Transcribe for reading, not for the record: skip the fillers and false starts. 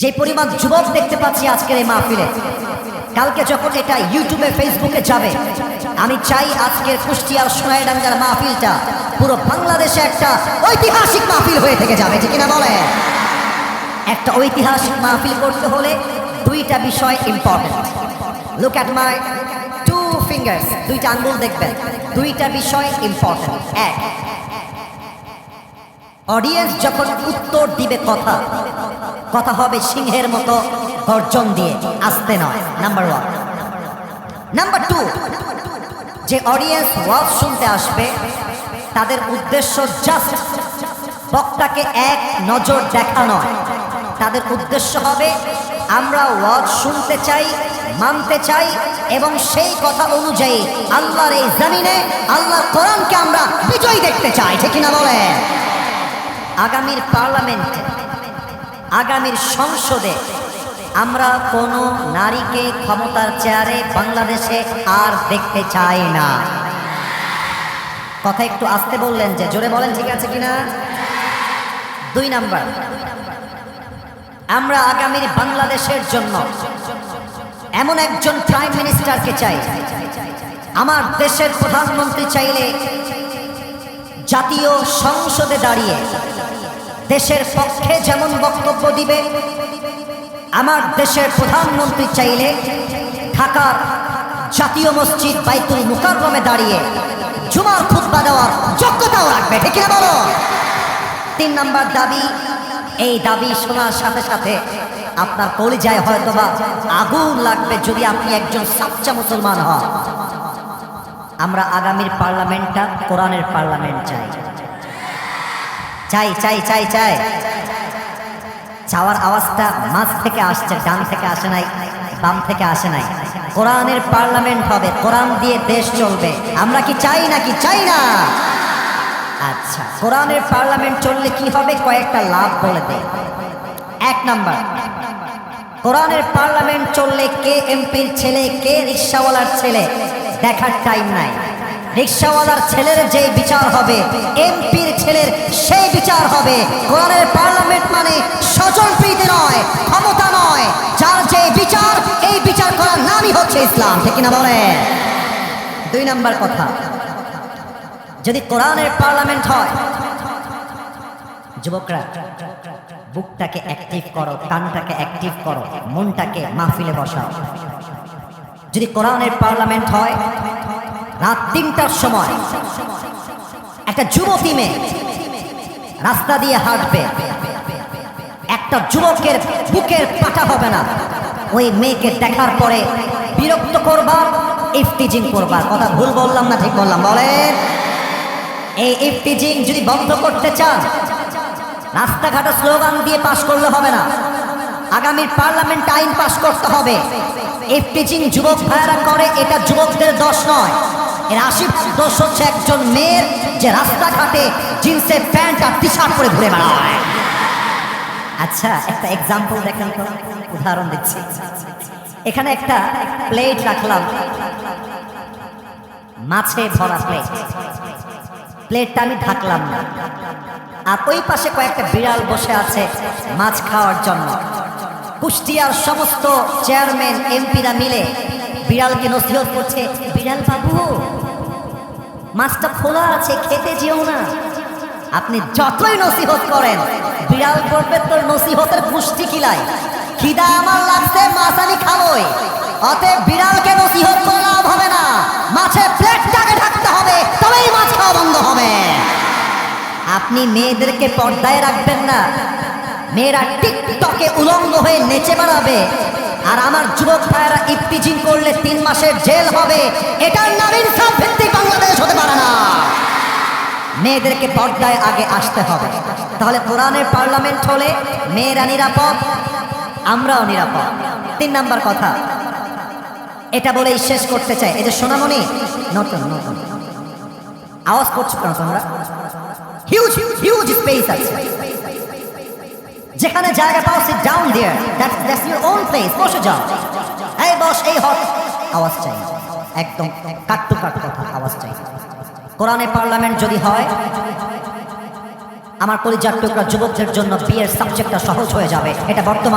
যে পরিমাণ যুবক দেখতে পাচ্ছি আজকের এই মাহফিলে, কালকে যখন এটা ইউটিউবে ফেসবুকে যাবে, আমি চাই আজকের কুষ্টিয়ার সোনাইডাঙ্গার মাহফিলটা পুরো বাংলাদেশে একটা ঐতিহাসিক মাহফিল হয়ে থেকে যাবে, ঠিক কিনা বলে? একটা ঐতিহাসিক মাহফিল করতে হলে দুইটা বিষয় important. Look at my two fingers, দুইটা আঙ্গুল দেখবেন, দুইটা বিষয় ইম্পর্টেন্ট। এক, অডিয়েন্স যখন উত্তর দিবে কথা হবে সিংহের মতো গর্জন দিয়ে, আসতে নয়, নাম্বার ওয়ান। নাম্বার টু, যে অডিয়েন্স ওয়াজ শুনতে আসবে তাদের উদ্দেশ্য জাস্ট বক্তাকে এক নজর দেখা নয়, তাদের উদ্দেশ্য হবে আমরা ওয়াজ শুনতে চাই, মানতে চাই এবং সেই কথা অনুযায়ী আল্লাহর এই জমিনে আল্লাহর কোরআনকে আমরা বিজয়ী দেখতে চাই, ঠিক কিনা বলে? আগামীর পার্লামেন্টে, আগামীর সংসদে আমরা কোনো নারীকে ক্ষমতার চেয়ারে বাংলাদেশে আর দেখতে চাই না। কথা একটু আস্তে বললেন, যে জোরে বলেন, ঠিক আছে কিনা? দুই নাম্বার, আমরা আগামীর বাংলাদেশের জন্য এমন একজন প্রাইম মিনিস্টারকে চাই, আমার দেশের প্রধানমন্ত্রী চাইলে জাতীয় সংসদে দাঁড়িয়ে দেশের পক্ষে যেমন বক্তব্য দিবে, আমার দেশের প্রধানমন্ত্রী চাইলে ঢাকার জাতীয় মসজিদ বাইতুল মুকাররমে দাঁড়িয়ে জুমার খুতবা দেওয়ার যোগ্যতাও রাখবে, ঠিক না বলো? তিন নাম্বার দাবি, এই দাবি শোনার সাথে সাথে আপনার কলিজায় হয়তোবা আগুন লাগবে যদি আপনি একজন সাচ্চা মুসলমান হন। আমরা আগামীর পার্লামেন্টটা কোরআনের পার্লামেন্ট চাই, চাই চাই চাই চাই। চাওয়ার আওয়াজটা মাঝ থেকে আসছে, ডান থেকে আসে নাই, বাম থেকে আসে নাই। কোরআনের পার্লামেন্ট হবে, কোরআন দিয়ে দেশ চলবে। আমরা কি চাই নাকি চাই না? আচ্ছা, কোরআনের পার্লামেন্ট চললে কি হবে? কয়েকটা লাভ বলে দেয়। এক নাম্বার, কোরআনের পার্লামেন্ট চললে কে এমপির ছেলে, কে রিকশাওয়ালার ছেলে দেখার টাইম নাই। রিকশাওয়ালার ছেলের যে বিচার হবে, এমপির ছেলের সেই বিচার হবে। কোরআনের পার্লামেন্ট মানে স্বজন প্রীতি নয়, ক্ষমতা নয়, যার যে বিচার, এই বিচার করার নামই হচ্ছে ইসলাম, ঠিক কিনা বলে? দুই নাম্বার কথা, যদি কোরআনের পার্লামেন্ট হয়, যুবকরা বুকটাকে অ্যাক্টিভ করো, কানটাকে অ্যাক্টিভ করো, মনটাকে মাহফিলে বসাও। যদি কোরআনের পার্লামেন্ট হয়, রাত ৩টার সময় একটা যুবতী মেয়ে রাস্তা দিয়ে হাঁটবে, একটা যুবকের বুকের পাটা হবে না। ওই মেয়েকে দেখার পরে বিরক্ত করবা, ইফতিজিং করবা। কথা ভুল বললাম না ঠিক বললাম? বলেন। এই ইফতিজিং যদি বন্ধ করতে চান, রাস্তাঘাটে স্লোগান দিয়ে পাশ করলে হবে না, আগামীর পার্লামেন্ট আইন পাশ করতে হবে। ইফতিজিং যুবক ভাইরা করে, এটা যুবকদের দোষ নয়, এর ৮০% দোষ হচ্ছে একজন মেয়ের, যে রাস্তাঘাটে জিন্সের প্যান্ট আর টি শার্ট পরে ঘুরে বেড়ায়। আচ্ছা, একটা এক্সাম্পল দেখেন তো, উদাহরণ দিচ্ছি। এখানে একটা প্লেট রাখলাম, মাছে ভরা প্লেট, প্লেটটা আমি ঢাকলাম না, আর ওই পাশে কয়েকটা বিড়াল বসে আছে মাছ খাওয়ার জন্য। কুষ্টিয়ার সমস্ত চেয়ারম্যান, এমপিরা মিলে বিড়ালকে নসিহত করছে, বিড়াল বাবু, মাছটা খোলা আছে, খেতে যেও না। আপনি যতই নসিহত করেন, বিড়াল করবে তোর নসিহতের পুষ্টি কিলাই, খিদা আমার লাগছে, মাছ আমি খাবোই। অতএব বিড়ালকে নসিহত করে লাভ হবে না, মাছের প্লেটটাকে ঢাকতে হবে, তবেই মাছ খাওয়া বন্ধ হবে। আপনি মেয়েদেরকে পর্দায় রাখবেন না, মেয়েরা টিকটকে উলঙ্গ হয়ে নেচে বেড়াবে, আর আমার যুবক ভাইয়েরা ইফতিজিং করলে ৩ মাসের জেল হবে। এটার নাম ইনসাফ ভিত্তিক বাংলাদেশ হতে পারে না। মেয়েদেরকে পর্দায় আগে আসতে হবে, তাহলে কোরআনের পার্লামেন্ট হলে মেয়েরা নিরাপদ, আমরাও নিরাপদ। ৩ নাম্বার কথা, এটা বলেই শেষ করতে চাই। এই যে সোনামণি, নতুন নতুন আওয়াজ করছো কেন তোমরা? হিউজ হিউজ স্পেস আছে, যেখানে জায়গা পাও, sit down there, that's your own place, বসে যাও। এই বস, এই হট, আওয়াজ চাই, একদম কাট টু কাট কথা, আওয়াজ চাই। কোরআনের পার্লামেন্ট যদি হয়, আমার পরিজাত টুকরা যুবকদের জন্য বিয়ের সাবজেক্টটা সহজ হয়ে যাবে। এটা বর্তমান